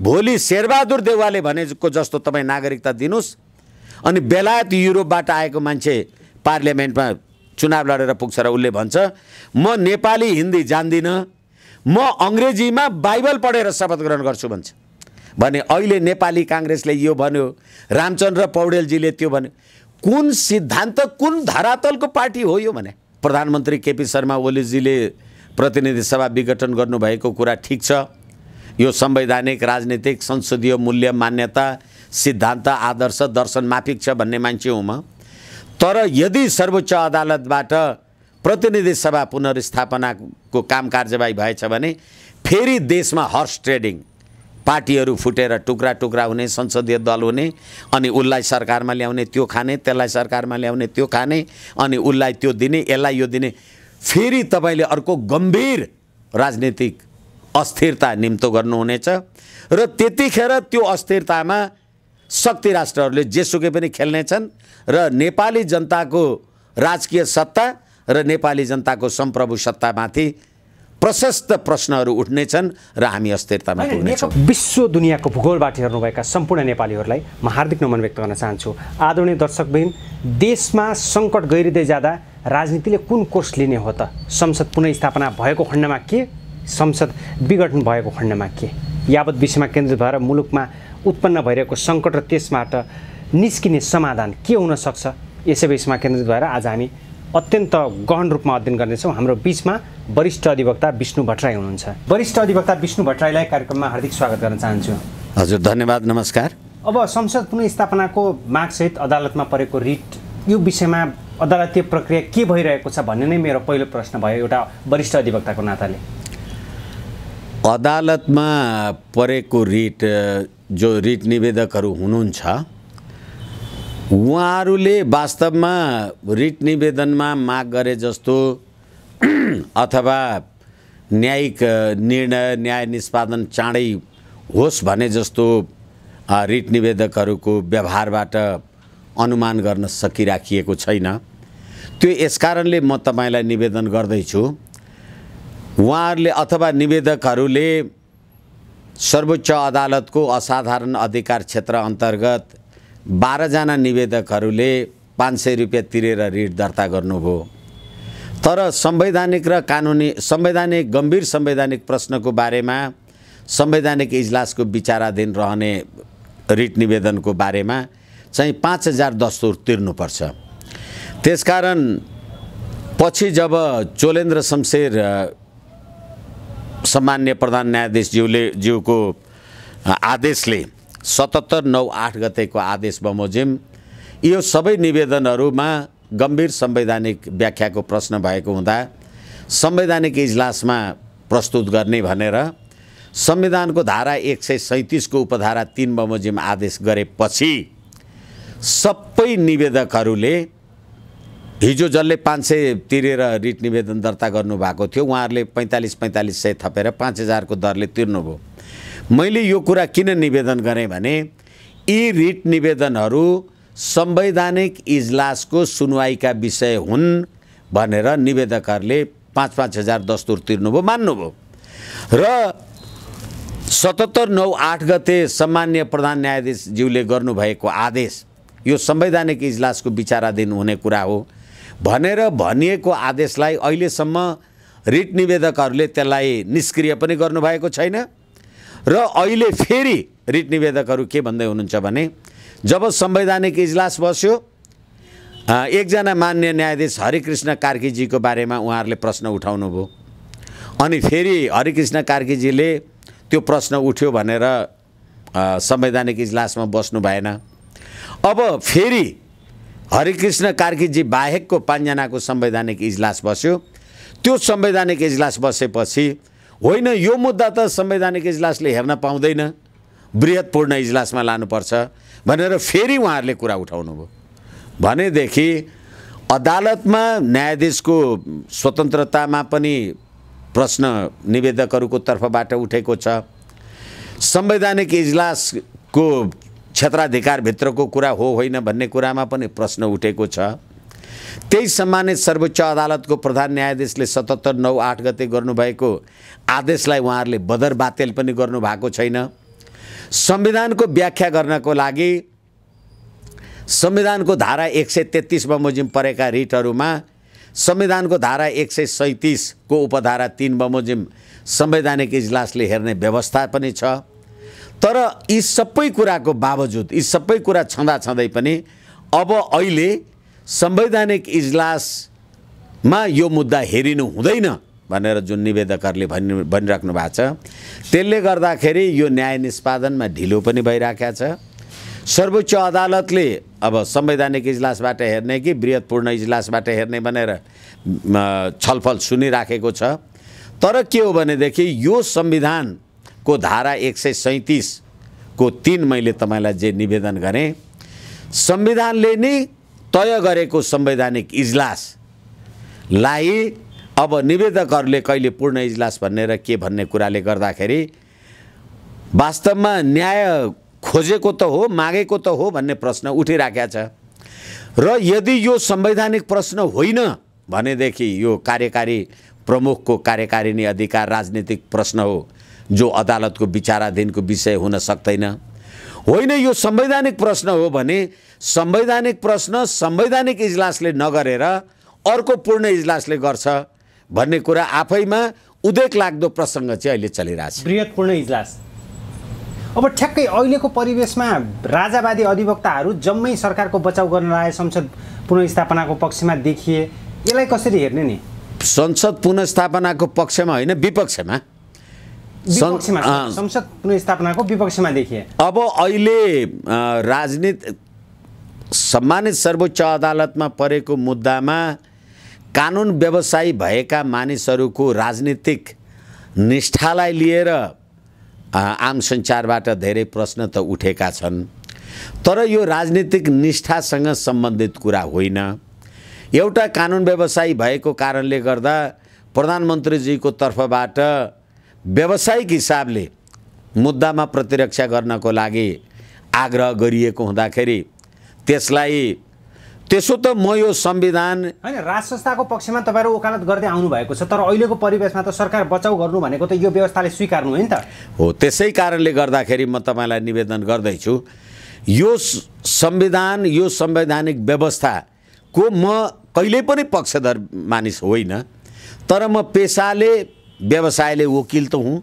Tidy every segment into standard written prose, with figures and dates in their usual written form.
भोलि शेरबहादुर देउवाले भनेको जस्तो तपाईँ नागरिकता दिनुहोस् अनि बेलायत युरोपबाट आएको मान्छे पार्लियामेन्टमा चुनाव लडेर पुग्छ र उसले भन्छ म नेपाली हिन्दी जान्दिनँ, म अङ्ग्रेजीमा बाइबल पढेर शपथ ग्रहण गर्छु भन्छ भने अहिले नेपाली काङ्ग्रेसले यो भन्यो, रामचन्द्र पौडेलजीले त्यो भन्यो। कुन सिद्धान्त, कुन धरातलको पार्टी हो यो भने? प्रधानमन्त्री केपी शर्मा ओलीजीले प्रतिनिधि सभा विघटन गर्नुभएको कुरा ठिक छ, यो संवैधानिक, राजनीतिक, संसदीय मूल्य, मान्यता, सिद्धान्त, आदर्श, दर्शन माफिक छ भन्ने मान्छे हुँ म। तर यदि सर्वोच्च अदालतबाट प्रतिनिधि सभा पुनर्स्थापनाको काम कारबाही भएछ भने फेरि देशमा हर्स ट्रेडिङ, पार्टीहरू फुटेर टुक्रा टुक्रा हुने, संसदीय दल हुने, अनि उसलाई सरकारमा ल्याउने त्यो खाने, त्यसलाई सरकारमा ल्याउने त्यो खाने, अनि उसलाई त्यो दिने, यसलाई यो दिने, फेरि तपाईँले अर्को गम्भीर राजनीतिक अस्थिरता निम्तो गर्नुहुनेछ। र त्यतिखेर त्यो अस्थिरतामा शक्ति राष्ट्रहरूले जेसुकै पनि खेल्नेछन् र नेपाली जनताको राजकीय सत्ता र नेपाली जनताको सम्प्रभु सत्तामाथि प्रशस्त प्रश्नहरू उठ्नेछन् र हामी अस्थिरतामा पुग्नेछौँ। विश्व दुनियाँको भूगोलबाट हेर्नुभएका सम्पूर्ण नेपालीहरूलाई म हार्दिक नमन व्यक्त गर्न चाहन्छु। आदरणीय दर्शकबहिन, देशमा सङ्कट गहिरिँदै जाँदा राजनीतिले कुन कोर्स लिने हो त? संसद पुनर्स्थापना भएको खण्डमा के, संसद विघटन भएको खण्डमा के, यावत विषयमा केन्द्रित भएर मुलुकमा उत्पन्न भइरहेको सङ्कट र त्यसबाट निस्किने समाधान के हुन सक्छ, यसै विषयमा केन्द्रित भएर आज हामी अत्यन्त गहन रूपमा अध्ययन गर्नेछौँ। हाम्रो बिचमा वरिष्ठ अधिवक्ता विष्णु भट्टराई हुनुहुन्छ। वरिष्ठ अधिवक्ता विष्णु भट्टराईलाई कार्यक्रममा हार्दिक स्वागत गर्न चाहन्छु। हजुर, धन्यवाद, नमस्कार। अब संसद पुनर्स्थापनाको मागसहित अदालतमा परेको रिट, यो विषयमा अदालतीय प्रक्रिया के भइरहेको छ भन्ने नै मेरो पहिलो प्रश्न भयो एउटा वरिष्ठ अधिवक्ताको नाताले। अदालतमा परेको रिट, जो रिट निवेदकहरू हुनुहुन्छ, उहाँहरूले वास्तवमा रिट निवेदनमा माग गरे जस्तो अथवा न्यायिक निर्णय, न्याय निष्पादन चाँडै होस् भने जस्तो रिट निवेदकहरूको व्यवहारबाट अनुमान गर्न सकिराखिएको छैन। त्यो यसकारणले म तपाईँलाई निवेदन गर्दैछु, उहाँहरूले अथवा निवेदकहरूले सर्वोच्च अदालतको असाधारण अधिकार क्षेत्र अन्तर्गत 12 जना निवेदकहरूले 500 रुपियाँ तिरेर रिट दर्ता गर्नुभयो। तर संवैधानिक र कानुनी, संवैधानिक, गम्भीर संवैधानिक प्रश्नको बारेमा संवैधानिक इजलासको विचाराधीन रहने रिट निवेदनको बारेमा चाहिँ 5000 दस्तुर तिर्नुपर्छ। त्यसकारण पछि जब चोलेन्द्र शमशेर सम्मान्य प्रधान न्यायाधीशज्यूको आदेशले 77/9/8 गतेको आदेश बमोजिम यो सबै निवेदनहरूमा गम्भीर संवैधानिक व्याख्याको प्रश्न भएको हुँदा संवैधानिक इजलासमा प्रस्तुत गर्ने भनेर संविधानको धारा 137 को उपधारा 3 बमोजिम आदेश गरेपछि सबै निवेदकहरूले हिजो जसले 500 तिरेर रिट निवेदन दर्ता गर्नुभएको थियो उहाँहरूले 4500 थपेर 5000 को दरले तिर्नुभयो। मैले यो कुरा किन निवेदन गरेँ भने यी रिट निवेदनहरू संवैधानिक इजलासको सुनवाईका विषय हुन् भनेर निवेदकहरूले 5,000 दस्तुर तिर्नुभयो, मान्नुभयो। र 77/9/8 गते सम्मान्य प्रधान न्यायाधीशज्यूले गर्नुभएको आदेश यो संवैधानिक इजलासको विचाराधीन हुने कुरा हो भनेर भनिएको आदेशलाई अहिलेसम्म रिट निवेदकहरूले त्यसलाई निष्क्रिय पनि गर्नुभएको छैन। र अहिले फेरि रिट निवेदकहरू के भन्दै हुनुहुन्छ भने जब संवैधानिक इजलास बस्यो, एकजना मान्य न्यायाधीश हरिकृष्ण कार्कीजीको बारेमा उहाँहरूले प्रश्न उठाउनु भयो, अनि फेरि हरिकृष्ण कार्कीजीले त्यो प्रश्न उठ्यो भनेर संवैधानिक इजलासमा बस्नु भएन। अब फेरि हरिकृष्ण कार्कीजी बाहेकको 5 जनाको संवैधानिक इजलास बस्यो। त्यो संवैधानिक इजलास बसेपछि होइन यो मुद्दा त संवैधानिक इजलासले हेर्न पाउँदैन, बृहत्पूर्ण इजलासमा लानुपर्छ भनेर फेरि उहाँहरूले कुरा उठाउनु भयो। भनेदेखि अदालतमा न्यायाधीशको स्वतन्त्रतामा पनि प्रश्न निवेदकहरूको तर्फबाट उठेको छ, संवैधानिक इजलासको क्षेत्राधिकारभित्रको कुरा हो होइन भन्ने कुरामा पनि प्रश्न उठेको छ। त्यही सम्मानित सर्वोच्च अदालतको प्रधान न्यायाधीशले 77/9/8 गते गर्नुभएको आदेशलाई उहाँहरूले बदर बातेल पनि गर्नुभएको छैन। संविधानको व्याख्या गर्नको लागि संविधानको धारा 133 बमोजिम परेका रिटहरूमा संविधानको धारा 137 को उपधारा 3 बमोजिम संवैधानिक इजलासले हेर्ने व्यवस्था पनि छ। तर यी सबै कुराको बावजुद, यी सबै कुरा छँदाछँदै पनि अब अहिले संवैधानिक इजलासमा यो मुद्दा हेरिनु हुँदैन भनेर जुन निवेदकहरूले भनिराख्नु भएको छ, त्यसले गर्दाखेरि यो न्याय निष्पादनमा ढिलो पनि भइराखेको छ। सर्वोच्च अदालतले अब संवैधानिक इजलासबाट हेर्ने कि बृहत्पूर्ण इजलासबाट हेर्ने भनेर छलफल सुनिराखेको छ। तर के हो भनेदेखि यो संविधानको धारा 137 को 3 मैले तपाईलाई जे निवेदन गरेँ, संविधानले नै तय गरेको संवैधानिक इजलासलाई अब निवेदकहरूले कहिले पूर्ण इजलास भनेर के भन्ने कुराले गर्दाखेरि वास्तवमा न्याय खोजेको त हो, मागेको त हो भन्ने प्रश्न उठिराखेको छ। र यदि यो संवैधानिक प्रश्न होइन भनेदेखि यो कार्यकारी प्रमुखको कार्यकारिणी अधिकार राजनीतिक प्रश्न हो जो अदालतको विचाराधीनको विषय हुन सक्दैन। होइन, यो संवैधानिक प्रश्न हो भने संवैधानिक प्रश्न संवैधानिक इजलासले नगरेर अर्को पूर्ण इजलासले गर्छ भन्ने कुरा आफैमा उदेक लाग्दो प्रसङ्ग चाहिँ अहिले चलिरहेछ। बृहत्पूर्ण इजलास अब ठ्याक्कै अहिलेको परिवेशमा राजावादी अधिवक्ताहरू जम्मै सरकारको बचाउ गर्न लागे संसद पुनर्स्थापनाको पक्षमा देखिए, यसलाई कसरी हेर्ने नि? संसद पुनर्स्थापनाको पक्षमा होइन, विपक्षमा संसद पुनर्स्थापनाको विपक्षमा देखिए। अब अहिले राजनीति सम्मानित सर्वोच्च अदालतमा परेको मुद्दामा कानुन व्यवसायी भएका मानिसहरूको राजनीतिक निष्ठालाई लिएर आम सञ्चारबाट धेरै प्रश्न त उठेका छन्। तर यो राजनीतिक निष्ठासँग सम्बन्धित कुरा होइन। एउटा कानुन व्यवसायी भएको कारणले गर्दा प्रधानमन्त्रीजीको तर्फबाट व्यावसायिक हिसाबले मुद्दामा प्रतिरक्षा गर्नको लागि आग्रह गरिएको हुँदाखेरि त्यसो त म यो संविधान हैन, राज संस्थाको पक्षमा तपाईहरु वकालत गर्दै आउनु भएको छ, तर अहिलेको परिवेशमा त सरकार बचाउ गर्नु भनेको त यो व्यवस्थाले स्वीकार्नु हो नि त। हो, त्यसै कारणले गर्दाखेरि म तपाईलाई निवेदन गर्दैछु, यो संविधान, यो संवैधानिक व्यवस्थाको म कहिल्यै पनि पक्षधर मानिस होइन। तर म पेसाले व्यवसायले वकिल त हुँ।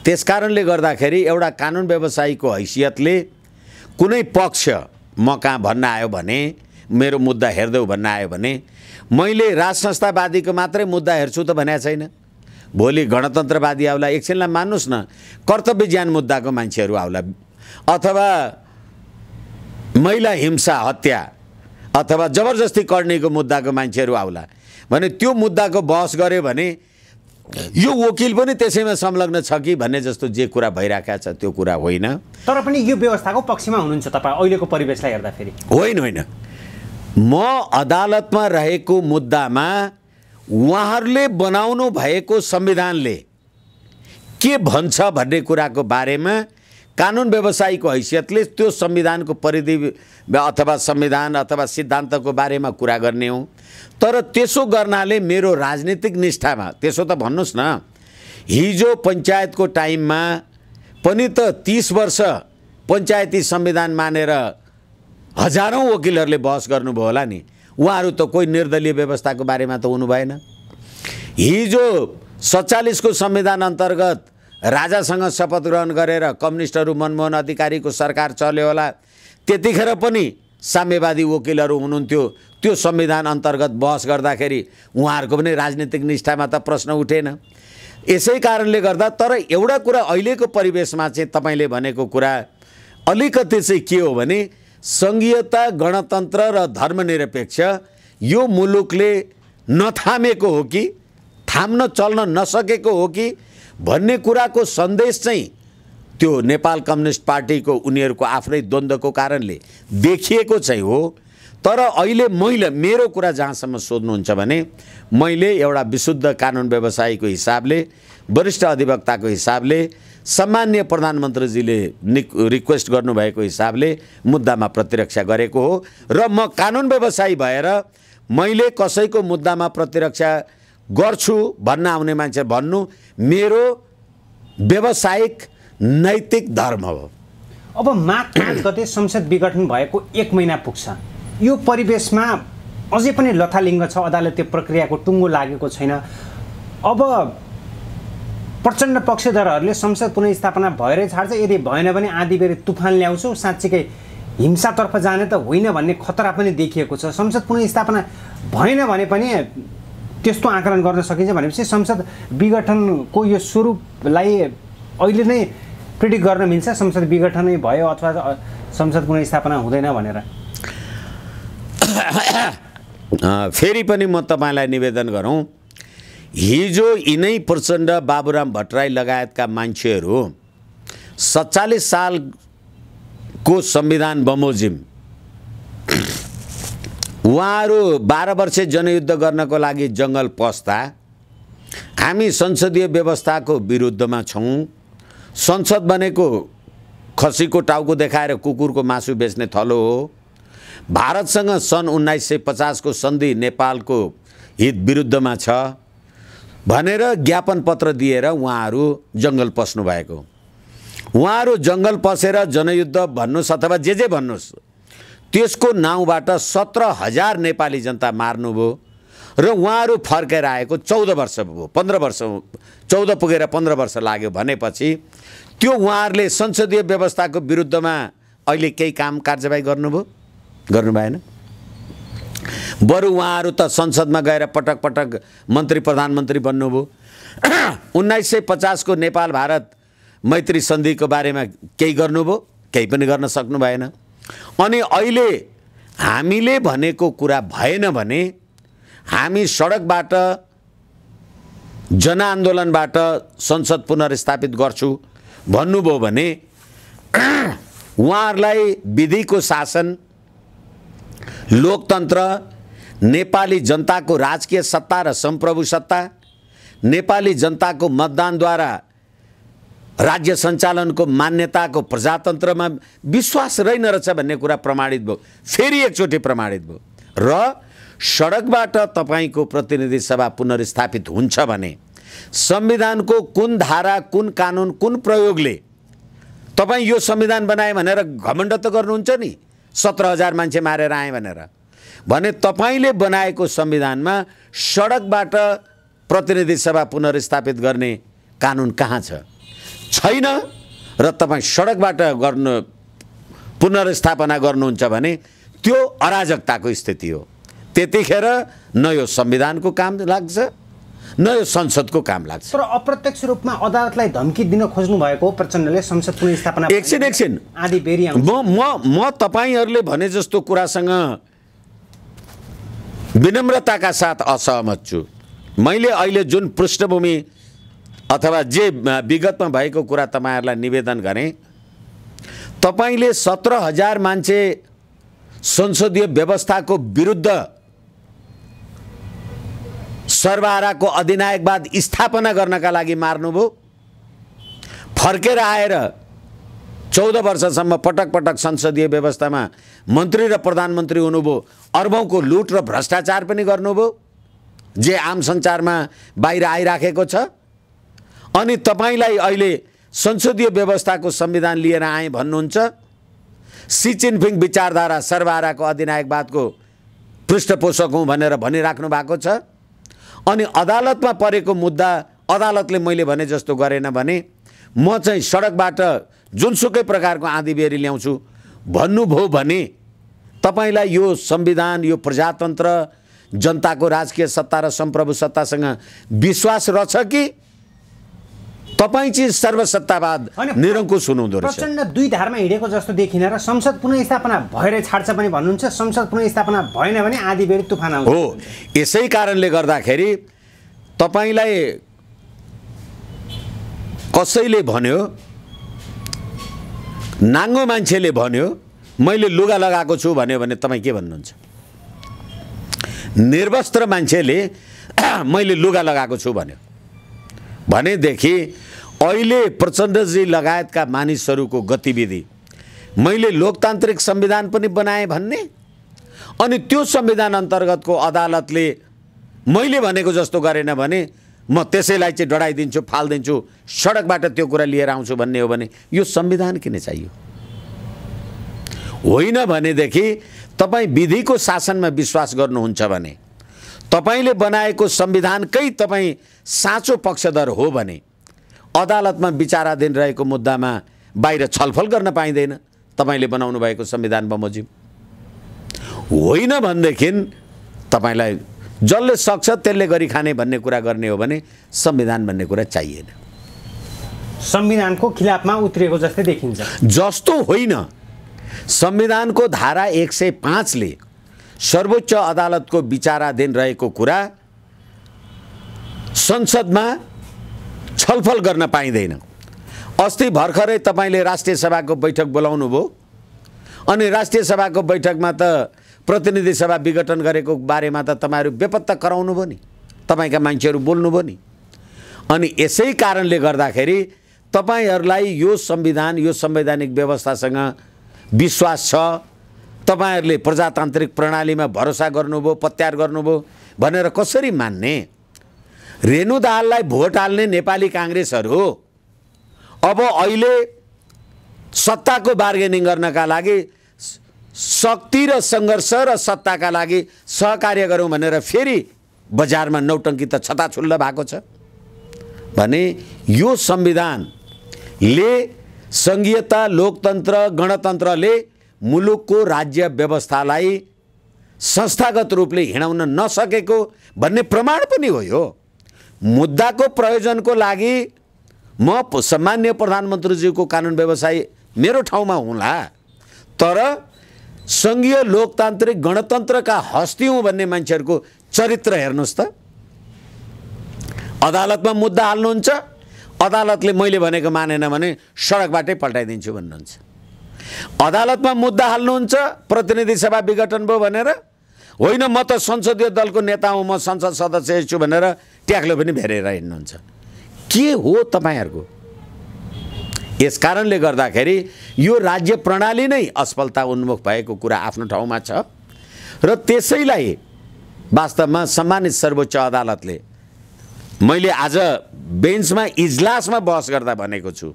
त्यसकारणले गर्दाखेरि एउटा कानुन व्यवसायीको हैसियतले कुनै पक्ष म कहाँ भन्न आयो भने, मेरो मुद्दा हेर्देऊ भन्न आयो भने मैले राज संस्थावादीको मात्रै मुद्दा हेर्छु त भनेको छैन। भोलि गणतन्त्रवादी आउला, एकछिनलाई मान्नुहोस् न, कर्तव्य ज्ञान मुद्दाको मान्छेहरू आउला, अथवा महिला हिंसा हत्या अथवा जबरजस्ती कर्नेको मुद्दाको मान्छेहरू आउला भने त्यो मुद्दाको बहस गर्यो भने यो वकिल पनि त्यसैमा संलग्न छ कि भन्ने जस्तो जे कुरा भइराखेको छ त्यो कुरा होइन। तर पनि यो व्यवस्थाको पक्षमा हुनुहुन्छ तपाईँ अहिलेको परिवेशलाई हेर्दाखेरि? होइन, म अदालतमा रहेको मुद्दामा उहाँहरूले बनाउनु भएको संविधानले के भन्छ भन्ने कुराको बारेमा कानुन व्यवसायीको हैसियतले त्यो संविधानको परिधि अथवा संविधान अथवा सिद्धान्तको बारेमा कुरा गर्ने हो। तर त्यसो गर्नाले मेरो राजनीतिक निष्ठामा, त्यसो त भन्नुहोस् न, हिजो पञ्चायतको टाइममा पनि त 30 वर्ष पञ्चायती संविधान मानेर हजारौं वकिलहरूले बहस गर्नुभयो होला नि। उहाँहरू त कोही निर्दलीय व्यवस्थाको बारेमा त हुनु भएन। हिजो 47 को संविधान अन्तर्गत राजासँग शपथ ग्रहण गरेर कम्युनिस्टहरू मनमोहन अधिकारीको सरकार चल्यो होला, त्यतिखेर पनि साम्यवादी वकिलहरू हुनुहुन्थ्यो। त्यो संविधान अन्तर्गत बहस गर्दाखेरि उहाँहरूको पनि राजनीतिक निष्ठामा त प्रश्न उठेन। यसै कारणले गर्दा तर एउटा कुरा अहिलेको परिवेशमा चाहिँ तपाईले भनेको कुरा अलिकति चाहिँ के हो भने संघीयता, गणतन्त्र र धर्मनिरपेक्ष यो मुलुकले नथामेको हो कि थाम्न चल्न नसकेको हो कि भन्ने कुराको सन्देश चाहिँ त्यो नेपाल कम्युनिस्ट पार्टीको उनीहरूको आफ्नै द्वन्द्वको कारणले देखिएको चाहिँ हो। तर अहिले मेरो कुरा जहाँसम्म सोध्नुहुन्छ भने मैले एउटा विशुद्ध कानुन व्यवसायीको हिसाबले, वरिष्ठ अधिवक्ताको हिसाबले, सम्माननीय प्रधानमन्त्रीजीले रिक्वेस्ट गर्नुभएको हिसाबले मुद्दामा प्रतिरक्षा गरेको हो। र म कानुन व्यवसायी भएर मैले कसैको मुद्दामा प्रतिरक्षा गर्छु भन्न आउने मान्छे भन्नु मेरो व्यावसायिक नैतिक धर्म हो। अब माघ 5 गते संसद विघटन भएको 1 महिना पुग्छ। यो परिवेशमा अझै पनि लथालिङ्ग छ, अदालतीय प्रक्रियाको टुङ्गो लागेको छैन। अब प्रचण्ड पक्षधरहरूले संसद पुनर्स्थापना भएरै छाड्छ, यदि भएन भने आधी बेरी तुफान ल्याउँछौ, साँच्चीकै हिंसातर्फ जाने त होइन भन्ने खतरा पनि देखिएको छ। संसद पुनर्स्थापना भएन भने पनि त्यस्तो आकलन गर्न सकिन्छ भनेपछि संसद विघटनको यो स्वरूपलाई अहिले नै प्रिडिक्ट गर्न मिल्छ, संसद विघटनै भयो अथवा संसद पुनर्स्थापना हुँदैन भनेर? फेरि पनि म तपाईँलाई निवेदन गरौँ, हिजो यिनै प्रचण्ड, बाबुराम भट्टराई लगायतका मान्छेहरू 47 सालको संविधान बमोजिम उहाँहरू 12 वर्ष जनयुद्ध गर्नको लागि जङ्गल पस्दा हामी संसदीय व्यवस्थाको विरुद्धमा छौँ। संसद भनेको खसीको टाउको देखाएर कुकुरको मासु बेच्ने थलो हो। भारतसँग सन् 1950 को सन्धि नेपालको हित विरुद्धमा छ भनेर ज्ञापन पत्र दिएर उहाँहरू जङ्गल पस्नु भएको। उहाँहरू जङ्गल पसेर जनयुद्ध भन्नुहोस् अथवा जे भन्नुहोस्, त्यसको नाउँबाट 17,000 नेपाली जनता मार्नुभयो र उहाँहरू फर्केर आएको 14 वर्ष भयो, 15 वर्ष, 14 पुगेर 15 वर्ष लाग्यो भनेपछि त्यो उहाँहरूले संसदीय व्यवस्थाको विरुद्धमा अहिले केही काम कारबाही गर्नु भएन। बरु उहाँहरू त संसदमा गएर पटक पटक मन्त्री प्रधानमन्त्री बन्नुभयो। 1950 को नेपाल भारत मैत्री सन्धिको बारेमा केही गर्नुभयो? केही पनि गर्न सक्नु भएन। अनि अहिले हामीले भनेको कुरा भएन भने हामी सडकबाट जनआन्दोलनबाट संसद पुनर्स्थापित गर्छु भन्नुभयो भने उहाँहरूलाई विधिको शासन, लोकतन्त्र, नेपाली जनताको राजकीय सत्ता र सम्प्रभु सत्ता, नेपाली जनताको मतदानद्वारा राज्य सञ्चालनको मान्यताको प्रजातन्त्रमा विश्वास रहेनरहेछ भन्ने कुरा प्रमाणित भयो, फेरि एकचोटि प्रमाणित भयो। र सडकबाट तपाईँको प्रतिनिधि सभा पुनर्स्थापित हुन्छ भने संविधानको कुन धारा, कुन कानुन, कुन प्रयोगले तपाईँ यो संविधान बनाए भनेर घमण्ड त गर्नुहुन्छ नि, 17,000 मान्छे मारेर आए भने तपाईँले बनाएको संविधानमा सडकबाट प्रतिनिधि सभा पुनर्स्थापित गर्ने कानुन कहाँ छैन। र तपाईँ सडकबाट पुनर्स्थापना गर्नुहुन्छ भने त्यो अराजकताको स्थिति हो। त्यतिखेर न यो संविधानको काम लाग्छ न यो संसदको काम लाग्छ। तर अप्रत्यक्ष रूपमा अदालतलाई धम्की दिन खोज्नु भएको हो प्रचण्डले संसद पुनर्स्थापना। एकछिन आधी बेरी म तपाईहरूले भने जस्तो कुरासँग विनम्रताका साथ असहमत छु। मैले अहिले जुन पृष्ठभूमि अथवा जे विगतमा भएको कुरा तपाईहरुलाई निवेदन गरेँ, तपाईले 17,000 मान्छे संसदीय व्यवस्थाको विरुद्ध सर्वहाराको अधिनायकवाद स्थापना गर्नका लागि मार्नुभयो। फर्केर आएर 14 वर्षसम्म पटक पटक संसदीय व्यवस्थामा मन्त्री र प्रधानमन्त्री हुनुभयो। अर्बौंको लुट र भ्रष्टाचार पनि गर्नुभयो जे आम सञ्चारमा बाहिर आइराखेको छ। अनि तपाईलाई अहिले संसदीय व्यवस्थाको संविधान लिएर आए भन्नुहुन्छ। सी जिनपिङ विचारधारा सर्वहाराको अधिनायकवादको पृष्ठपोषक हुँ भनेर भनिराख्नु भएको छ। अनि अदालतमा परेको मुद्दा अदालतले मैले भने जस्तो गरेन भने म चाहिँ सडकबाट जुनसुकै प्रकारको आँधीबेहरी ल्याउँछु भन्नुभयो भने तपाईलाई यो संविधान, यो प्रजातन्त्र, जनताको राजकीय सत्ता र सम्प्रभु सत्तासँग विश्वास रहेछ कि तपाईँ चाहिँ सर्वसत्तावाद निरङ्कुश हुनुहुँदो रहेछ? प्रचण्ड दुई धारमा हिँडेको जस्तो देखिन र संसद पुनर्स्थापना भएरै छाड्छ पनि भन्नुहुन्छ। संसद पुनर्स्थापना भएन भने आँधीबेहरी तुफान आउँछ हो। यसै कारणले गर्दाखेरि तपाईलाई कसैले भन्यो, नाङ्गो मान्छेले भन्यो मैले लुगा लगाएको छु भन्यो भने तपाईँ के भन्नुहुन्छ? निर्वस्त्र मान्छेले मैले लुगा लगाएको छु भन्यो भनेदेखि अहिले प्रचण्डजी लगायतका मानिसहरूको गतिविधि मैले लोकतान्त्रिक संविधान पनि बनाएँ भन्ने, अनि त्यो संविधान अन्तर्गतको अदालतले मैले भनेको जस्तो गरेन भने म त्यसैलाई चाहिँ डढाइदिन्छु, फाल्दिन्छु, सडकबाट त्यो कुरा लिएर आउँछु भन्ने हो भने यो संविधान किन चाहियो? होइन भनेदेखि तपाईँ विधिको शासनमा विश्वास गर्नुहुन्छ भने, तपाईँले बनाएको संविधानकै तपाईँ साँचो पक्षधर हो भने अदालतमा विचाराधीन रहेको मुद्दामा बाहिर छलफल गर्न पाइँदैन तपाईँले बनाउनु भएको संविधान बमोजिम। होइन भनेदेखि तपाईँलाई जसले सक्छ त्यसले गरी खाने भन्ने कुरा गर्ने हो भने संविधान भन्ने कुरा चाहिएन। संविधानको खिलाफमा उत्रिएको जस्तै देखिन्छ। जस्तो होइन, संविधानको धारा 105 ले सर्वोच्च अदालतको विचाराधीन रहेको कुरा संसदमा छलफल गर्न पाइँदैन। अस्ति भर्खरै तपाईँले राष्ट्रिय सभाको बैठक बोलाउनु भयो अनि राष्ट्रिय सभाको बैठकमा त प्रतिनिधि सभा विघटन गरेको बारेमा त तपाईँहरू बेपत्ता गराउनु भयो नि, तपाईँका मान्छेहरू बोल्नुभयो नि। अनि यसै कारणले गर्दाखेरि तपाईहरूलाई यो संविधान, यो संवैधानिक व्यवस्थासँग विश्वास छ, तपाईहरूले प्रजातान्त्रिक प्रणालीमा भरोसा गर्नुभयो, पत्यार गर्नुभयो भनेर कसरी मान्ने? रेणु दाहाललाई भोट हाल्ने नेपाली काङ्ग्रेसहरू अब अहिले सत्ताको बार्गेनिङ गर्नका लागि शक्ति र सङ्घर्ष र सत्ताका लागि सहकार्य गरौँ भनेर फेरि बजारमा नौटङ्की त छताछुल्ल भएको छ भने यो संविधानले सङ्घीयता, लोकतन्त्र, गणतन्त्रले मुलुकको राज्य व्यवस्थालाई संस्थागत रूपले हिँडाउन नसकेको भन्ने प्रमाण पनि हो। यो मुद्दाको प्रयोजनको लागि म सम्माननीय प्रधानमन्त्रीज्यूको कानुन व्यवसायी मेरो ठाउँमा हुँला, तर सङ्घीय लोकतान्त्रिक गणतन्त्रका हस्ती हुँ भन्ने मान्छेहरूको चरित्र हेर्नुहोस् त। अदालतमा मुद्दा हाल्नुहुन्छ, अदालतले मैले भनेको मानेन भने सडकबाटै पल्टाइदिन्छु भन्नुहुन्छ। अदालतमा मुद्दा हाल्नुहुन्छ प्रतिनिधि सभा विघटन भयो भनेर, होइन म त संसदीय दलको नेता हुँ, म संसद सदस्य छु भनेर ट्याक्लो पनि भेरेर हिँड्नुहुन्छ। के हो तपाईँहरूको? यस कारणले गर्दाखेरि यो राज्य प्रणाली नै असफलता उन्मुख भएको कुरा आफ्नो ठाउँमा छ र त्यसैलाई वास्तवमा सम्मानित सर्वोच्च अदालतले, मैले आज बेन्चमा इजलासमा बहस गर्दा भनेको छु,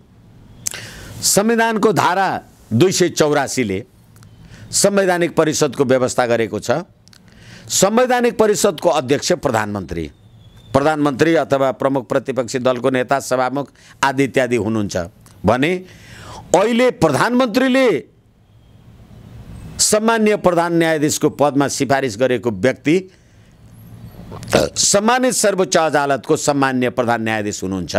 संविधानको धारा 284 ले संवैधानिक परिषदको व्यवस्था गरेको छ। संवैधानिक परिषदको अध्यक्ष प्रधानमन्त्री अथवा प्रमुख प्रतिपक्षी दलको नेता, सभामुख आदि इत्यादि हुनुहुन्छ भने अहिले प्रधानमन्त्रीले सम्माननीय प्रधान न्यायाधीशको पदमा सिफारिस गरेको व्यक्ति सम्मानित सर्वोच्च अदालतको सम्माननीय प्रधान न्यायाधीश हुनुहुन्छ।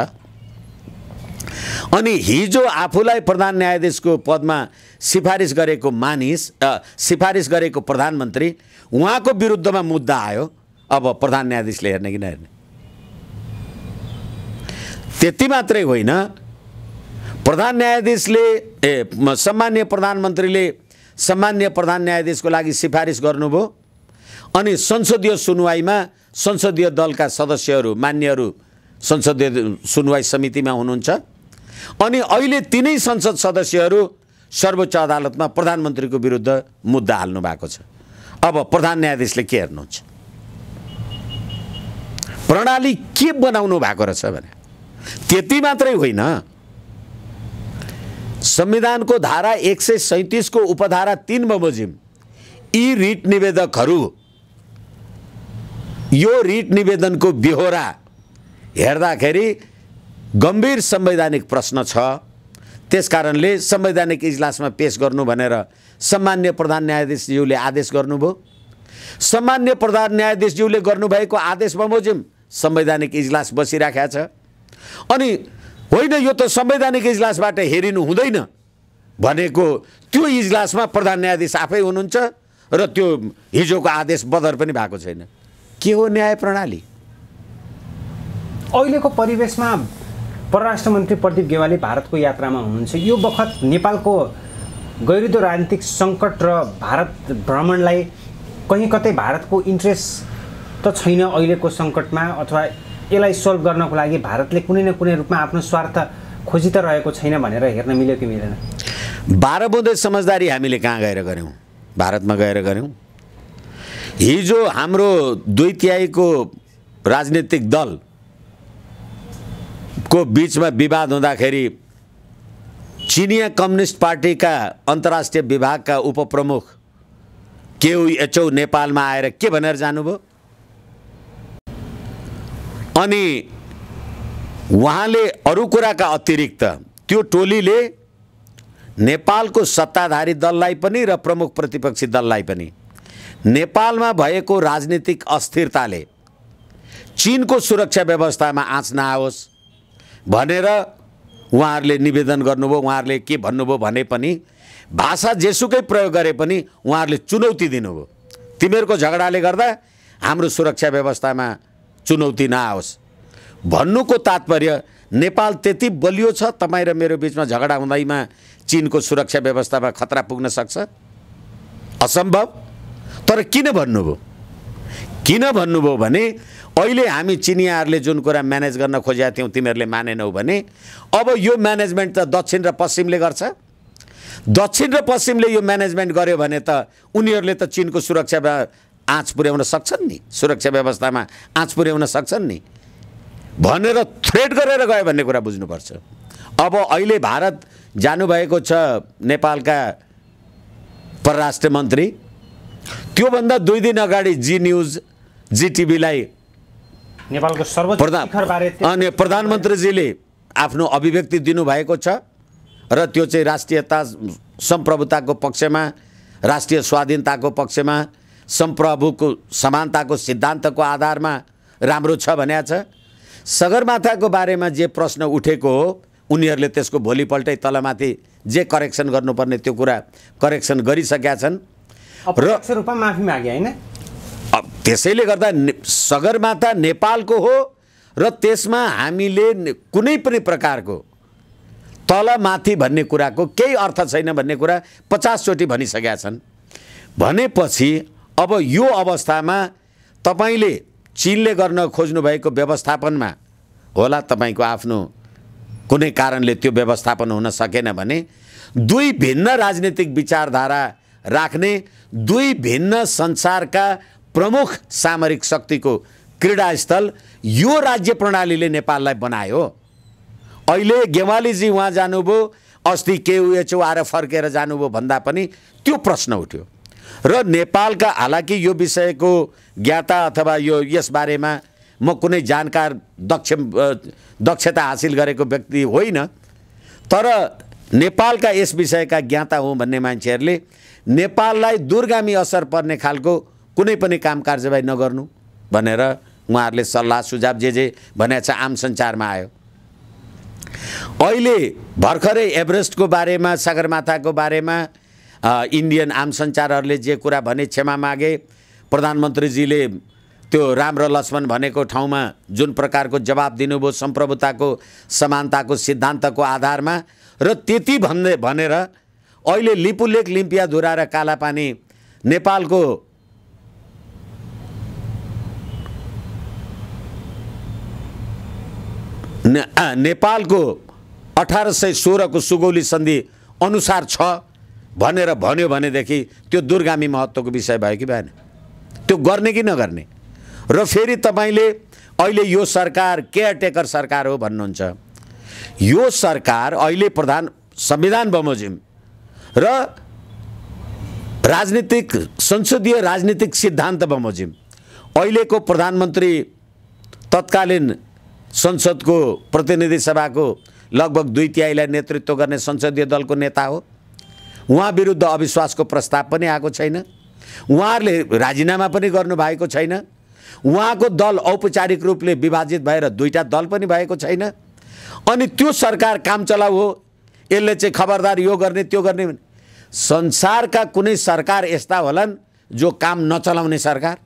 अनि हिजो आफूलाई प्रधान न्यायाधीशको पदमा सिफारिस गरेको सिफारिस गरेको प्रधानमन्त्री, उहाँको विरुद्धमा मुद्दा आयो। अब प्रधान न्यायाधीशले हेर्ने कि नहेर्ने? त्यति मात्रै होइन, प्रधान न्यायाधीशले सम्माननीय प्रधानमन्त्रीले सम्माननीय प्रधान न्यायाधीशको लागि सिफारिस गर्नुभयो अनि संसदीय सुनवाईमा संसदीय दलका सदस्यहरू, मान्यहरू संसदीय सुनवाई समितिमा हुनुहुन्छ अनि अहिले तिनै संसद सदस्यहरू सर्वोच्च अदालतमा प्रधानमन्त्रीको विरुद्ध मुद्दा हाल्नु भएको छ। अब प्रधान न्यायाधीशले के हेर्नुहुन्छ? प्रणाली के बनाउनु भएको रहेछ भने? त्यति मात्रै होइन, संविधानको धारा 137 को उपधारा 3 बमोजिम यी रिट निवेदकहरू यो रिट निवेदनको बेहोरा हेर्दाखेरि गम्भीर संवैधानिक प्रश्न छ। त्यसकारणले संवैधानिक इजलासमा पेश गर्नु भनेर सम्माननीय प्रधान न्यायाधीशज्यूले आदेश गर्नुभयो। सम्माननीय प्रधान न्यायाधीशज्यूले गर्नुभएको आदेश बमोजिम संवैधानिक इजलास बसिराखेको छ अनि होइन यो त संवैधानिक इजलासबाट हेरिनु हुँदैन भनेको त्यो इजलासमा प्रधान न्यायाधीश आफै हुनुहुन्छ र त्यो हिजोको आदेश बदर पनि भएको छैन। के हो न्याय प्रणाली? अहिलेको परिवेशमा परराष्ट्र मन्त्री प्रदीप गेवाली भारतको यात्रामा हुनुहुन्छ। यो बखत नेपालको गहिरो राजनीतिक सङ्कट र भारत भ्रमणलाई कहीँ कतै भारतको इन्ट्रेस्ट त छैन अहिलेको सङ्कटमा, अथवा यसलाई सल्भ गर्नको लागि भारतले कुनै न कुनै रूपमा आफ्नो स्वार्थ खोजी त रहेको छैन भनेर हेर्न मिल्यो कि मिलेन? 12 बुँदे समझदारी हामीले कहाँ गएर गऱ्यौँ? भारतमा गएर गऱ्यौँ। हिजो हाम्रो 2/3 को राजनीतिक दल को बीचमा विवाद हुँदाखेरि चिनिया कम्युनिस्ट पार्टीका अन्तर्राष्ट्रिय विभागका उपप्रमुख केयू नेपालमा आएर के भनेर जानुभयो? अनि उहाँले अरू कुराका अतिरिक्त त्यो टोलीले नेपालको सत्ताधारी दललाई पनि र प्रमुख प्रतिपक्षी दललाई पनि नेपालमा भएको राजनीतिक अस्थिरताले चीनको सुरक्षा व्यवस्थामा आँच नआओस् भनेर उहाँहरूले निवेदन गर्नुभयो। उहाँहरूले के भन्नुभयो भने पनि भाषा जेसुकै प्रयोग गरे पनि उहाँहरूले चुनौती दिनुभयो। तिमीहरूको झगडाले गर्दा हाम्रो सुरक्षा व्यवस्थामा चुनौती नआओस् भन्नुको तात्पर्य नेपाल त्यति बलियो छ तपाईँ र मेरो बिचमा झगडा हुँदैमा चीनको सुरक्षा व्यवस्थामा खतरा पुग्न सक्छ? असम्भव। तर किन भन्नुभयो? किन भन्नुभयो भने अहिले हामी चिनियाहरूले जुन कुरा म्यानेज गर्न खोजेका थियौँ तिमीहरूले मानेनौ भने अब यो म्यानेजमेन्ट त दक्षिण र पश्चिमले गर्छ। दक्षिण र पश्चिमले यो म्यानेजमेन्ट गर्यो भने त उनीहरूले त चीनको सुरक्षामा आँच पुर्याउन सक्छन् नि, सुरक्षा व्यवस्थामा आँच पुर्याउन सक्छन् नि भनेर थ्रेट गरेर गयो भन्ने कुरा बुझ्नुपर्छ। अब अहिले भारत जानुभएको छ नेपालका परराष्ट्र मन्त्री। त्योभन्दा 2 दिन अगाडि जी न्युज जीटिभीलाई नेपालको सर्वोच्च शिखरबारे अनि प्रधानमन्त्रीजीले आफ्नो अभिव्यक्ति दिनुभएको छ र त्यो चाहिँ राष्ट्रियता सम्प्रभुताको पक्षमा, राष्ट्रिय स्वाधीनताको पक्षमा, सम्प्रभुको समानताको सिद्धान्तको आधारमा राम्रो छ भनेको छ। सगरमाथाको बारेमा जे प्रश्न उठेको हो उनीहरूले त्यसको भोलिपल्टै तलमाथि जे करेक्सन गर्नुपर्ने त्यो कुरा करेक्सन गरिसकेका छन् र रूपमा माफी मागे हैन। त्यसैले गर्दा सगरमाथा नेपालको हो र त्यसमा हामीले कुनै पनि प्रकारको तलमाथि भन्ने कुराको केही अर्थ छैन भन्ने कुरा 50 चोटि भनिसकेका छन्। भनेपछि अब यो अवस्थामा तपाईले चीनले गर्न खोज्नु भएको व्यवस्थापनमा होला तपाईको आफ्नो कुनै कारणले त्यो व्यवस्थापन हुन सकेन भने दुई भिन्न राजनीतिक विचारधारा राख्ने दुई भिन्न संसारका प्रमुख सामरिक शक्तिको क्रीडास्थल यो राज्य प्रणालीले नेपाललाई बनायो। अहिले गेवालीजी वहाँ जानुभयो, अस्ति केयुएचओ आएर फर्केर जानुभयो भन्दा पनि त्यो प्रश्न उठ्यो र नेपालका हालाकि यो विषयको ज्ञाता अथवा यो यस बारेमा म कुनै जानकार दक्षता हासिल गरेको व्यक्ति होइन, तर नेपालका यस विषयका ज्ञाता हुँ भन्ने मान्छेहरूले नेपाललाई दूरगामी असर पर्ने खालको कुनै पनि काम कारबाही नगर्नु भनेर उहाँहरूले सल्लाह सुझाव जे भनेको छ आम सञ्चारमा आयो। अहिले भर्खरै एभरेस्टको बारेमा, सगरमाथाको बारेमा इन्डियन आम सञ्चारहरूले जे कुरा भने क्षमा मागे। प्रधानमन्त्रीजीले त्यो राम र लक्ष्मण भनेको ठाउँमा जुन प्रकारको जवाब दिनुभयो सम्प्रभुताको समानताको सिद्धान्तको आधारमा र त्यति भनेर अहिले लिपुलेक, लिम्पियाधुरा र कालापानी नेपालको नेपालको 1816 को सुगौली सन्धि अनुसार छ भनेर भन्यो भनेदेखि त्यो दूरगामी महत्त्वको विषय भयो कि भएन? त्यो गर्ने कि नगर्ने? र फेरि तपाईले अहिले यो सरकार केयरटेकर सरकार हो भन्नुहुन्छ। यो सरकार अहिले प्रधान संविधान बमोजिम र राजनीतिक संसदीय राजनीतिक सिद्धान्त बमोजिम अहिलेको प्रधानमन्त्री तत्कालीन संसदको प्रतिनिधि सभाको लगभग 2/3 नेतृत्व गर्ने संसदीय दलको नेता हो। उहाँ विरुद्ध अविश्वासको प्रस्ताव पनि आएको छैन, उहाँहरूले राजीनामा पनि गर्नु भएको छैन, उहाँको दल औपचारिक रूपले विभाजित भएर 2टा दल पनि भएको छैन। अनि त्यो सरकार काम चलाउ हो, यसले चाहिँ खबरदार यो गर्ने त्यो गर्ने। संसारका कुनै सरकार यस्ता होलान् जो काम नचलाउने सरकार?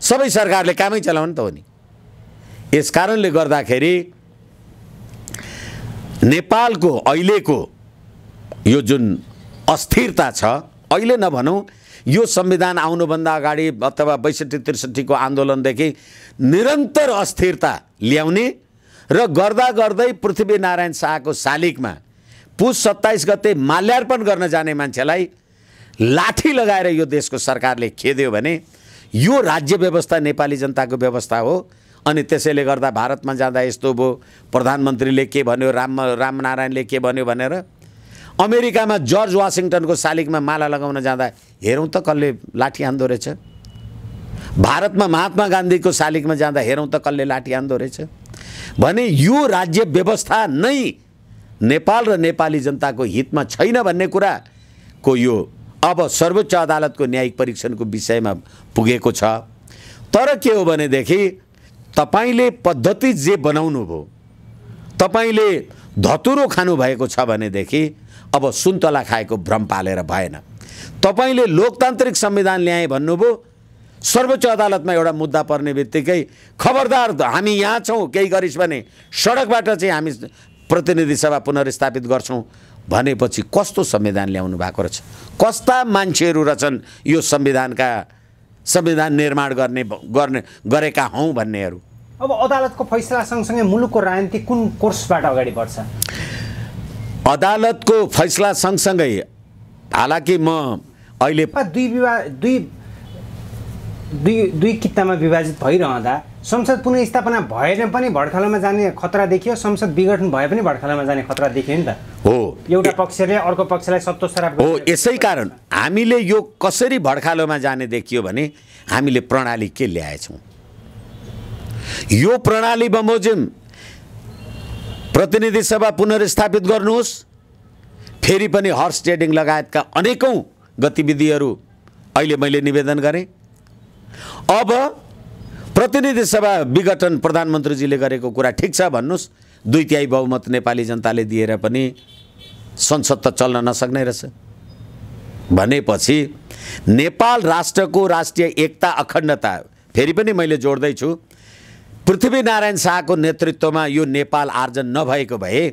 सबै सरकारले कामै चलाउनु त हो नि। यस कारणले गर्दाखेरि नेपालको अहिलेको यो जुन अस्थिरता छ, अहिले नभनौँ यो संविधान आउनुभन्दा अगाडि अथवा 62-63 को आन्दोलनदेखि निरन्तर अस्थिरता ल्याउने र गर्दा गर्दै पृथ्वीनारायण शाहको शालिगमा पुस 27 गते माल्यार्पण गर्न जाने मान्छेलाई लाठी लगाएर यो देशको सरकारले खेद्यो भने यो राज्य व्यवस्था नेपाली जनताको व्यवस्था हो। अनि त्यसैले गर्दा भारतमा जाँदा यस्तो भयो, प्रधानमन्त्रीले के भन्यो, रामनारायणले के भन्यो भनेर अमेरिकामा जर्ज वाशिङटनको शालिगमा माला लगाउन जाँदा हेरौँ त कसले लाठी हान्दो रहेछ। भारतमा महात्मा गान्धीको शालिगमा जाँदा हेरौँ त कसले लाठी हान्दो रहेछ। भने यो राज्य व्यवस्था नै नेपाल र नेपाली जनताको हितमा छैन भन्ने कुराको यो अब सर्वोच्च अदालतको न्यायिक परीक्षणको विषयमा पुगेको छ। तर के हो भनेदेखि तपाईले पद्धति जे बनाउनु भयो, तपाईले धतुरो खानुभएको छ भनेदेखि अब सुन्तला खाएको भ्रम पालेर भएन। तपाईले लोकतान्त्रिक संविधान ल्याए भन्नुभयो, सर्वोच्च अदालतमा एउटा मुद्दा पर्ने बित्तिकै खबरदार हामी यहाँ छौँ, केही गरिस् भने सडकबाट चाहिँ हामी प्रतिनिधि सभा पुनर्स्थापित गर्छौँ भनेपछि कस्तो संविधान ल्याउनु भएको रहेछ। कस्ता मान्छेहरू रहेछन् यो संविधान निर्माण गरेका हौँ भन्नेहरू। अब अदालतको फैसला सँगसँगै मुलुकको राजनीति कुन कोर्सबाट अगाडि बढ्छ? अदालतको फैसला सँगसँगै हालाकि म अहिले दुई कितामा विभाजित भइरहँदा संसद पुनर्स्थापना भएन पनि भड्खलामा जाने खतरा देखियो, संसद विघटन भए पनि भड्खलामा जाने खतरा देखियो नि त। हो, एउटा पक्षले अर्को पक्षलाई सत्तो सराप हो। यसै कारण हामीले यो कसरी भड्खालोमा जाने देखियो भने हामीले प्रणाली के ल्याएछौँ। यो प्रणाली बमोजिम प्रतिनिधि सभा पुनर्स्थापित गर्नुहोस्, फेरि पनि हर्स ट्रेडिङ लगायतका अनेकौं गतिविधिहरू अहिले मैले निवेदन गरेँ। अब प्रतिनिधि सभा विघटन प्रधानमन्त्रीजीले गरेको कुरा ठिक छ भन्नुस्, 2/3 बहुमत नेपाली जनताले दिएर पनि संसद त चल्न नसक्ने रहेछ भनेपछि नेपाल राष्ट्रको राष्ट्रिय एकता अखण्डता, फेरि पनि मैले जोड्दैछु, पृथ्वीनारायण शाहको नेतृत्वमा यो नेपाल आर्जन नभएको भए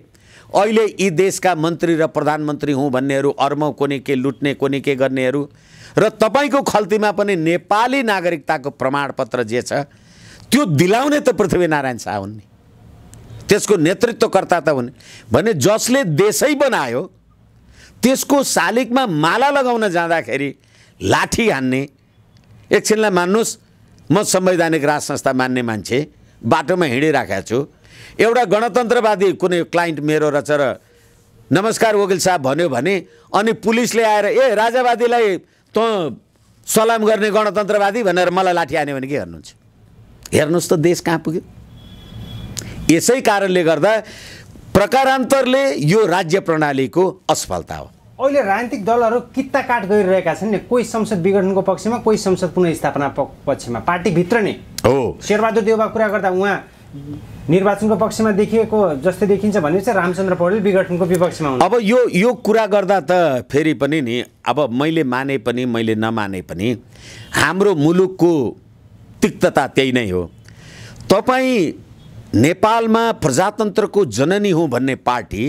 अहिले यी देशका मन्त्री र प्रधानमन्त्री हुँ भन्नेहरू अर्मौं कोनिके लुट्ने कोनिके गर्नेहरू र तपाईको खल्तीमा पनि नेपाली नागरिकताको प्रमाणपत्र जे छ त्यो दिलाउने त पृथ्वीनारायण शाह हुन् नि, त्यसको नेतृत्वकर्ता त हुन्। भने जसले देशै बनायो त्यसको शालिगमा माला लगाउन जाँदाखेरि लाठी हान्ने, एकछिनलाई मान्नुहोस् म संवैधानिक राज संस्था मान्ने मान्छे बाटोमा हिँडिराखेको छु, एउटा गणतन्त्रवादी कुनै क्लाइन्ट मेरो रहेछ र नमस्कार वकिल साहब भन्यो भने अनि पुलिसले आएर ए राजावादीलाई त सलाम गर्ने गणतन्त्रवादी भनेर मलाई लाठी हान्यो भने के गर्नुहुन्छ? हेर्नुहोस् त देश कहाँ पुग्यो। यसै कारणले गर्दा प्रकारान्तरले यो राज्य प्रणालीको असफलता हो। अहिले राजनीतिक दलहरू कित्ता काट गरिरहेका छन् नि, कोही संसद विघटनको पक्षमा, कोही संसद पुनर्स्थापना पक्षमा, पार्टीभित्र नै हो। शेरबहादुर देउवा कुरा गर्दा उहाँ निर्वाचनको पक्षमा देखिएको जस्तै देखिन्छ भने चाहिँ रामचन्द्र पौडेल विघटनको विपक्षमा हुन्। अब यो कुरा गर्दा त फेरि पनि नि, अब मैले माने पनि मैले नमाने पनि हाम्रो मुलुकको तिक्तता त्यही नै हो। तपाईँ नेपालमा प्रजातन्त्रको जननी हुँ भन्ने पार्टी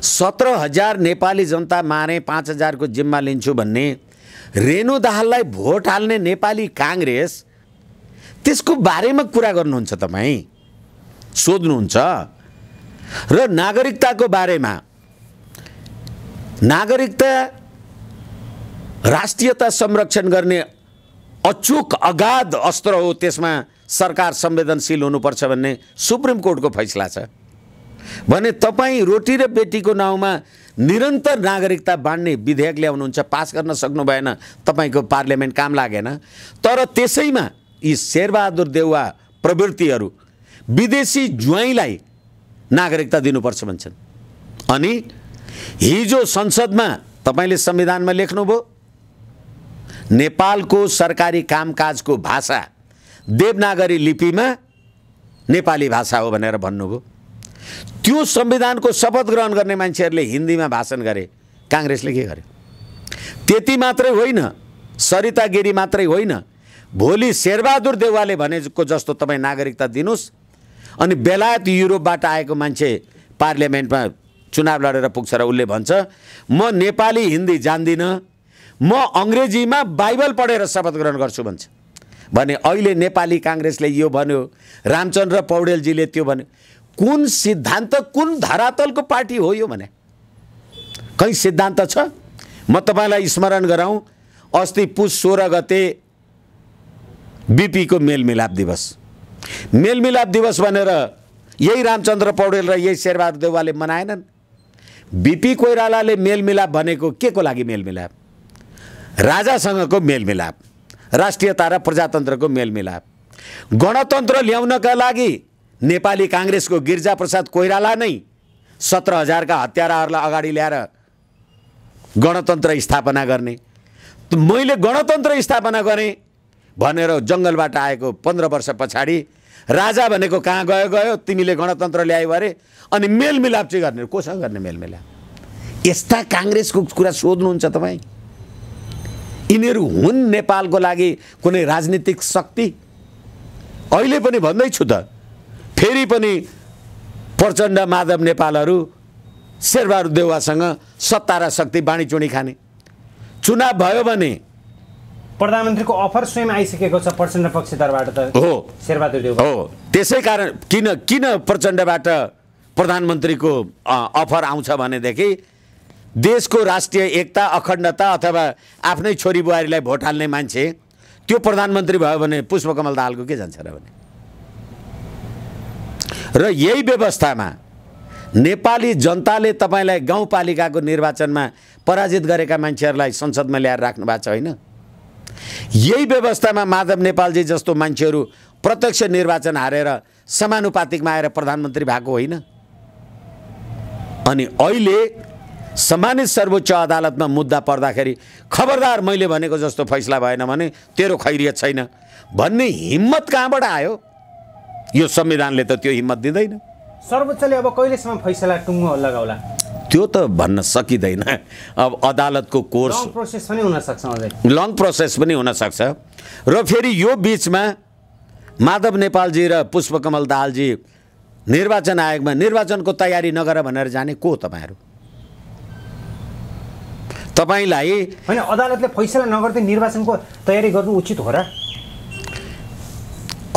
17,000 नेपाली जनता मारे 5,000 को जिम्मा लिन्छु भन्ने रेणु दाहाललाई भोट हाल्ने नेपाली कांग्रेस, त्यसको बारेमा कुरा गर्नुहुन्छ, तपाईँ सोध्नुहुन्छ। र नागरिकताको बारेमा, नागरिकता राष्ट्रियता संरक्षण गर्ने अचूक अगाध अस्त्र हो, त्यसमा सरकार संवेदनशील हुनुपर्छ भन्ने सुप्रिम कोर्टको फैसला छ भने तपाईँ रोटी र बेटीको नाउँमा निरन्तर नागरिकता बाँड्ने विधेयक ल्याउनुहुन्छ, पास गर्न सक्नु भएन, तपाईको पार्लियामेन्ट काम लागेन। तर त्यसैमा यी शेरबहादुर देउवा प्रवृत्तिहरू विदेशी ज्वाइँलाई नागरिकता दिनुपर्छ भन्छन्। अनि हिजो संसदमा तपाईले संविधानमा लेख्नुभयो नेपालको सरकारी कामकाजको भाषा देवनागरी लिपिमा नेपाली भाषा हो भनेर भन्नुभयो। त्यो संविधानको शपथ ग्रहण गर्ने मान्छेहरूले हिन्दीमा भाषण गरे, कांग्रेसले के गर्यो? त्यति मात्रै होइन, सरिता गिरी मात्रै होइन, भोलि शेरबहादुर देउवाले भनेको जस्तो तपाईँ नागरिकता दिनुस् अनि बेलायत युरोपबाट आएको मान्छे पार्लियामेन्टमा चुनाव लडेर पुग्छ र उसले भन्छ म नेपाली हिन्दी जान्दिनँ, म अङ्ग्रेजीमा बाइबल पढेर शपथ ग्रहण गर्छु भन्छ। भने अहिले नेपाली कांग्रेसले यो भन्यो, रामचन्द्र पौडेलजीले त्यो भन्यो। कुन सिद्धान्त, कुन धरातलको पार्टी हो यो? भने कहीँ सिद्धान्त छ? म तपाईलाई स्मरण गराउँ, अस्ति पुस 16 गते बीपी को मेलमिलाप दिवस, मेलमिलाप दिवस भनेर यही रामचन्द्र पौडेल र यही शेरबहादुर देउवाले मनाएनन्। बिपी कोइरालाले मेलमिलाप भनेको के को लागि मेलमिलाप? राजासँगको मेलमिलाप, राष्ट्रियता र प्रजातन्त्रको मेलमिलाप। गणतन्त्र ल्याउनका लागि नेपाली काङ्ग्रेसको गिरिजाप्रसाद कोइराला नै 17,000 का हत्याराहरूलाई अगाडि ल्याएर गणतन्त्र स्थापना गर्ने। मैले गणतन्त्र स्थापना गरेँ भनेर जङ्गलबाट आएको 15 वर्ष पछाडि राजा भनेको कहाँ गयो गयो, तिमीले गणतन्त्र ल्यायौ अरे, अनि मेलमिलाप चाहिँ गर्ने। कोसँग गर्ने मेलमिलाप? यस्ता काङ्ग्रेसको कुरा सोध्नुहुन्छ तपाईँ? यिनीहरू हुन् नेपालको लागि कुनै राजनीतिक शक्ति? अहिले पनि भन्दैछु त, फेरि पनि प्रचण्ड माधव नेपालहरू शेरबहादुर देउवासँग सत्ता र शक्ति बाँडीचुँडी खाने। चुनाव भयो भने प्रधानमन्त्रीको अफर स्वयं आइसकेको छ प्रचण्ड पक्षतर्फबाट त हो, शेरबहादुर देउवा हो। त्यसै कारण किन प्रचण्डबाट प्रधानमन्त्रीको अफर आउँछ भनेदेखि देशको राष्ट्रिय एकता, अखण्डता अथवा आफ्नै छोरी बुहारीलाई भोट हाल्ने मान्छे त्यो प्रधानमन्त्री भयो भने पुष्पकमल दाहालको के जान्छ र भने। र यही व्यवस्थामा नेपाली जनताले तपाईँलाई गाउँपालिकाको निर्वाचनमा पराजित गरेका मान्छेहरूलाई संसदमा ल्याएर राख्नु भएको छ होइन? यही व्यवस्थामा माधव नेपालजी जस्तो मान्छेहरू प्रत्यक्ष निर्वाचन हारेर समानुपातिकमा आएर प्रधानमन्त्री भएको होइन? अनि अहिले सम्मानित सर्वोच्च अदालतमा मुद्दा पर्दाखेरि खबरदार मैले भनेको जस्तो फैसला भएन भने तेरो खैरियत छैन भन्ने हिम्मत कहाँबाट आयो? यो संविधानले त त्यो हिम्मत दिँदैन। सर्वोच्चले अब कहिलेसम्म फैसला टुङ्गो लगाउला त्यो त भन्न सकिँदैन। अब अदालतको कोर्स लङ प्रोसेस पनि हुन सक्छ, लङ प्रोसेस पनि हुन सक्छ। र फेरि यो बिचमा माधव नेपालजी र पुष्पकमल दाहालजी निर्वाचन आयोगमा निर्वाचनको तयारी नगर भनेर जाने को तपाईँहरू? तपाईँलाई होइन, अदालतले फैसला नगर्दै निर्वाचनको तयारी गर्नु उचित हो र?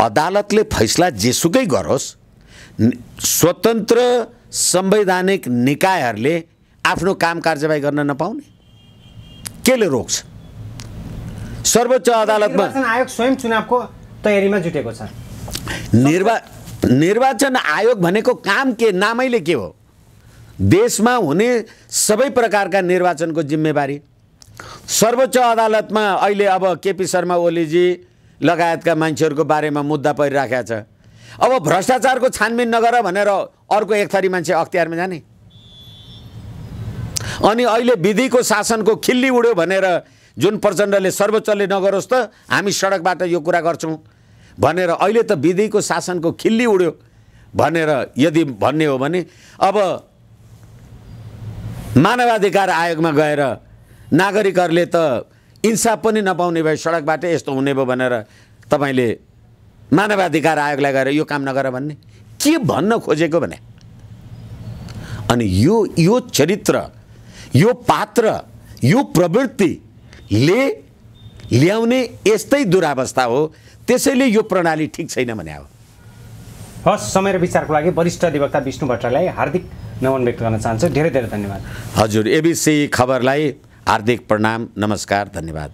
अदालतले फैसला जेसुकै गरोस्, स्वतन्त्र संवैधानिक निकायहरूले आफ्नो काम कारबाही गर्न नपाउने केले रोक्छ? सर्वोच्च अदालतमा निर्वाचन आयोग स्वयं चुनावको तयारीमा जुटेको छ। निर्वाचन आयोग भनेको काम के? नामैले के हो? देशमा हुने सबै प्रकारका निर्वाचनको जिम्मेवारी सर्वोच्च अदालतमा अहिले अब केपी शर्मा ओलीजी लगायतका मान्छेहरूको बारेमा मुद्दा परिराखेको छ। अब भ्रष्टाचारको छानबिन नगर भनेर अर्को एक थरी मान्छे अख्तियारमा जाने। अनि अहिले विधिको शासनको खिल्ली उड्यो भनेर जुन प्रचण्डले सर्वोच्चले नगरोस् त हामी सडकबाट यो कुरा गर्छौँ भनेर अहिले त विधिको शासनको खिल्ली उड्यो भनेर यदि भन्ने हो भने अब मानवाधिकार आयोगमा गएर नागरिकहरूले त इन्साफ पनि नपाउने भए सडकबाट यस्तो हुने भयो भनेर तपाईँले मानवाधिकार आयोगलाई गएर यो काम नगर भन्ने के भन्न खोजेको भने? अनि यो चरित्र, यो पात्र, यो प्रवृत्तिले ल्याउने यस्तै दुरावस्था हो। त्यसैले यो प्रणाली ठिक छैन भने हो। हस्, समय र विचारको लागि वरिष्ठ अधिवक्ता विष्णु भट्टराईलाई हार्दिक नमन व्यक्त गर्न चाहन्छु। धेरै धेरै धन्यवाद। हजुर, एबिसी खबरलाई हार्दिक प्रणाम, नमस्कार, धन्यवाद।